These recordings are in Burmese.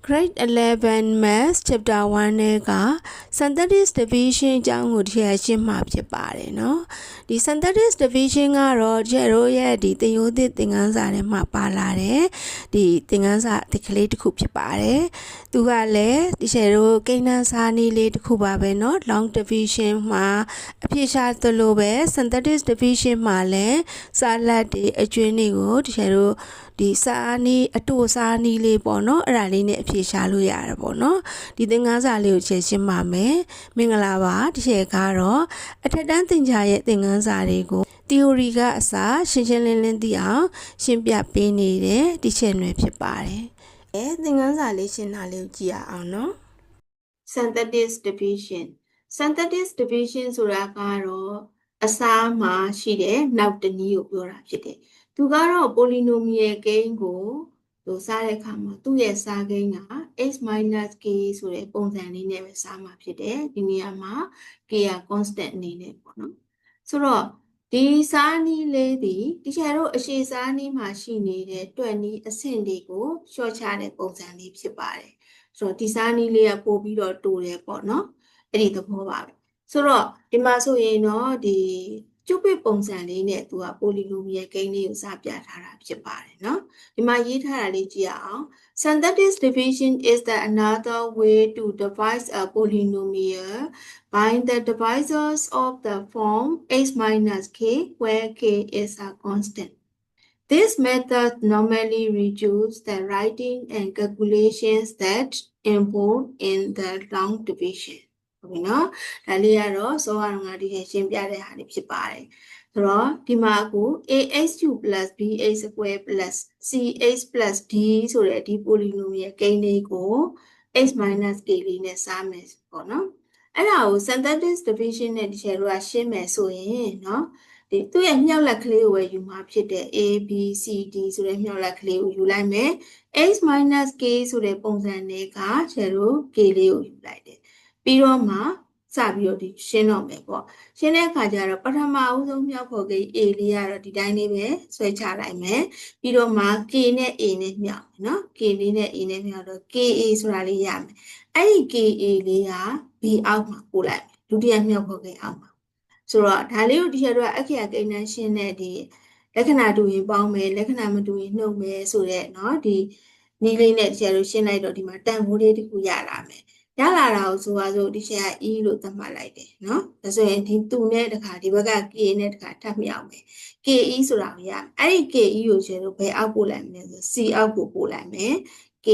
Grade 11 Maths Chapter 1 နဲ့က Synthetic Division အကြောင်းကိုဒီရှင်းမှာဖြစ်ပါတယ်เนาะဒီ Synthetic Division ကတော့ကျတို့ရဲ့ဒီသင်ရိုးသစ်သင်ခန်းစာထဲမှာပါလာတယ်ဒီသင်ခန်းစာဒီကလေးတစ်ခုဖြစ်ပါတယ်သူကလည်းဒီကျတို့ကိန်းဂဏန်းစာနည်းလေးတစ်ခုပါပဲเนาะ Long Division မှာအဖြစ်ရှာသလိုပဲ Synthetic Division မှာလည်းစာလတ်တွေအကျွင်းတွေကိုဒီကျတို့ဒီစာနီးအတူစာနီးလေးပေါ့နော်အဲ့ဒါလေးနဲ့အဖြေရှာလို့ရတယ်ပေါ့နော်ဒီသင်ခန်းစာလေးကိုချက်ရှင်းပါမယ်မင်္ဂလာပါဒီချက်ကတော့အထက်တန်းသင်ကြားရဲ့သင်ခန်းစာတွေကို theory ကအစရှင်းရှင်းလင်းလင်းသိအောင်ရှင်းပြပေးနေတဲ့ဒီချက်တွေဖြစ်ပါတယ်သင်ခန်းစာလေးရှင်းတာလေးကိုကြည့်ရအောင်နော် synthetic division ဆိုတာကတော့အစားမှာရှိတဲ့နောက်တစ်နည်းကိုပြောတာဖြစ်တယ်သူကတော့ polynomial gain ကိုစားတဲ့အခါမှာသူ့ရဲ့စားကိန်းက x minus k ဆိုတဲ့ပုံစံလေးနဲ့ပဲစားမှာဖြစ်တယ်ဒီနေရာမှာ k က constant အနေနဲ့ပေါ့နော်ဆိုတော့ဒီစားနည်းလေးဒီတခြားတို့အရှိစားနည်းမှာရှိနေတဲ့တွက်နည်းအဆင့်တွေကိုလျှော့ချတဲ့ပုံစံလေးဖြစ်ပါတယ်ဆိုတော့ဒီစားနည်းလေးကပို့ပြီးတော့တိုးတယ်ပေါ့နော်အဲ့ဒီသဘောပါပဲဆိုတော့ဒီမှာဆိုရင်တော့ဒီကျုပ်ပိပုံစံလေးနဲ့သူက polynomial gain လေးကိုစပြထားတာဖြစ်ပါတယ်เนาะဒီမှာရေးထားတာလေးကြည့်ရအောင် synthetic division is the another way to divide a polynomial by the divisors of the form x minus k where k is a constant this method normally reduces the writing and calculations that involved in the long divisionဟုတ်နော်ဒါလေးကတော့စောအောင်ငါဒီရှင်းပြတဲ့ဟာလေးဖြစ်ပါတယ်ဆိုတော့ဒီမှာကို ax3 + bx² + cx + d ဆိုတဲ့ဒီ polynomial gain လေးကို x - k လေးနဲ့စားမယ်ပေါ့နော်အဲ့ဒါကို synthetic division နဲ့ဒီချက်တို့ကရှင်းမယ်ဆိုရင်เนาะဒီသူ့ရဲ့မြောက်လက်ကလေးကိုပဲယူမှာဖြစ်တဲ့ a b c d ဆိုတဲ့မြောက်လက်ကလေးကိုယူလိုက်မယ် x - k ဆိုတဲ့ပုံစံတွေကချက်တို့ k လေးကိုယူလိုက်တယ်ပြီးတော့မှစပြီးတော့ဒီရှင်းတော့မယ်ပေါ့ရှင်းတဲ့အခါကျတော့ပထမအဦးဆုံးမြောက်ဖို့ကိ a လေးကတော့ဒီတိုင်းလေးပဲဆွဲချလိုက်မယ်ပြီးတော့မှ k နဲ့ a နဲ့မြောက်เนาะ k လေးနဲ့ a နဲ့မြောက်တော့ ka ဆိုတာလေးရမယ်အဲ့ဒီ ka လေးက b အောက်မှာပို့လိုက်မယ်ဒုတိယမြောက်ဖို့ကိအောက်မှာဆိုတော့ဒါလေးကိုဒီချက်တော့အခရာကိန်းနဲ့ရှင်းတဲ့ဒီလက္ခဏာတူရင်ပေါင်းမယ်လက္ခဏာမတူရင်နှုတ်မယ်ဆိုတဲ့เนาะဒီနည်းလေးနဲ့ဒီချက်တို့ရှင်းလိုက်တော့ဒီမှာတန်ဖိုးလေးတစ်ခုရလာမယ်ရလာတာကိုဆိုပါစို့ဒီချက်က e လို့သတ်မှတ်လိုက်တယ်เนาะဒါဆိုရင်ဒီသူနဲ့တခါဒီဘက်က k နဲ့တခါထပ်မြောက်မယ် ke ဆိုတာကိုရအဲ့ဒီ ke ကိုကျတော့ဘယ်အောက်ပို့လိုက်မလဲဆို c အောက်ကိုပို့လိုက်မယ် ke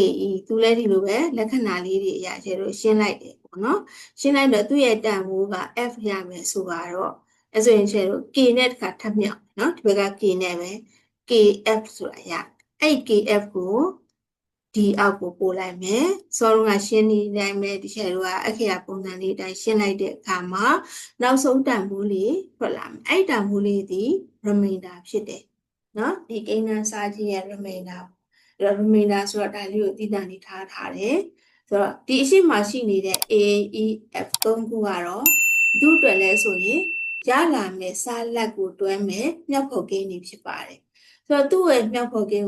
သူလည်းဒီလိုပဲလက္ခဏာလေးတွေအရာကျတော့ရှင်းလိုက်တယ်ပေါ့เนาะရှင်းလိုက်တော့သူ့ရဲ့တန်ဖိုးက f ရမယ်ဆိုတော့အဲ့ဆိုရင်ကျတော့ k နဲ့တခါထပ်မြောက်เนาะဒီဘက်က k နဲ့ပဲ kf ဆိုတာရအဲ့ kf ကိုဒီအောက်ကိုပို့လိုက်မယ်စောလုံးကရှင်းနေတိုင်းပဲဒီချက်တို့ကအခရာပုံစံလေးတိုင်းရှင်းလိုက်တဲ့အခါမှာနောက်ဆုံးတန်ဖိုးလေးထွက်လာမယ်အဲ့တန်ဖိုးလေးဒီ remainder ဖြစ်တယ်เนาะဒီကိန်းဂဏန်းစာကြီးရဲ့ remainder အဲ့တော့ remainder ဆိုတော့ဒါလေးကိုတည်တံ့နေထားတယ်ဆိုတော့ဒီအရှိမရှိနေတဲ့ a e f 3ခုကတော့သူ့အတွက်လဲဆိုရင်ရလာမယ်စာလက်ကိုတွဲမယ်မြောက်ဖို့ကိန်းနေဖြစ်ပါတယ်ဆိုတော့သူ့ရဲ့မြောက်ဖို့ကိန်း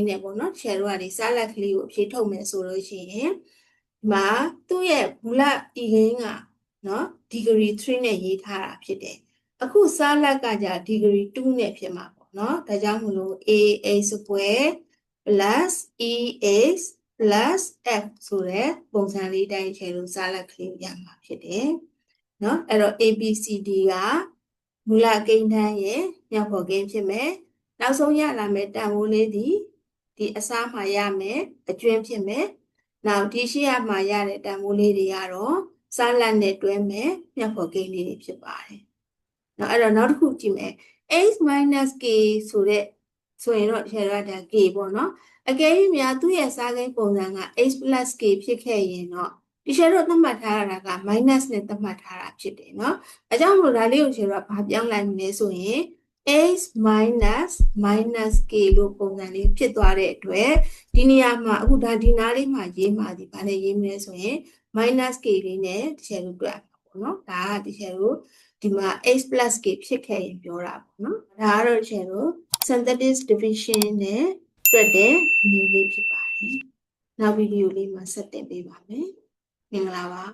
နဲ့ပေါ့နော်ရှယ်တို့ကဒီစားလက်ကလေးကိုအဖြေထုတ်မယ်ဆိုလို့ရှိရင်ဒီမှာသူ့ရဲ့မူလဤကိန်းကနော် degree 3နဲ့ရေးထားတာဖြစ်တယ်အခုစားလက်ကじゃ degree 2နဲ့ဖြစ်မှာပေါ့နော်ဒါကြောင့်မလို့ ax² + ex + f ဆိုတဲ့ပုံစံလေးတိုင်းရှယ်တို့စားလက်ကလေးရမှာဖြစ်တယ်နော်အဲ့တော့ abcd ကမူလကိန်းတန်းရဲ့မြောက်ဖို့ကိန်းဖြစ်မယ်နောက်ဆုံးရလာမယ်တန်ဖိုးလေးဒီအစားမှာရမယ်အကျွင်းဖြစ်မယ်နောက်ဒီရှိရမှာရတဲ့တန်ဖိုးလေးတွေကတော့စားလတ်နဲ့တွဲမယ်မြောက်ဖို့ကိန်းလေးတွေဖြစ်ပါတယ်နောက်အဲ့တော့နောက်တစ်ခုကြည့်မယ် x - k ဆိုရင်တော့ရှယ်ရတာ k ပေါ့နော်အကယ်၍များသူ့ရဲ့စားကိန်းပုံစံက x + k ဖြစ်ခဲ့ရင်တော့ဒီရှယ်တို့သတ်မှတ်ထားတာက minus နဲ့သတ်မှတ်ထားတာဖြစ်တယ်နော်အဲကြောင့်မို့ဒါလေးကိုရှယ်တို့ကဘာပြောင်းလိုက်မလဲဆိုရင်x - k လို့ပုံစံလေးဖြစ်သွားတဲ့အတွက်ဒီနေရာမှာအခုဒါဒီနားလေးမှာရေးမှာဒီဘာနဲ့ရေးမလဲဆိုရင် -k လေးနဲ့ဒီချက်တို့တွေ့မှာပေါ့နော်ဒါကဒီချက်တို့ဒီမှာ x + k ဖြစ်ခဲ့ရင်ပြောတာပေါ့နော်ဒါကတော့ချက်တို့ synthetic division နဲ့တွေ့တဲ့နည်းလေးဖြစ်ပါတယ် နောက်ဗီဒီယိုလေးမှာဆက်တင်ပေးပါမယ်မင်္ဂလာပါ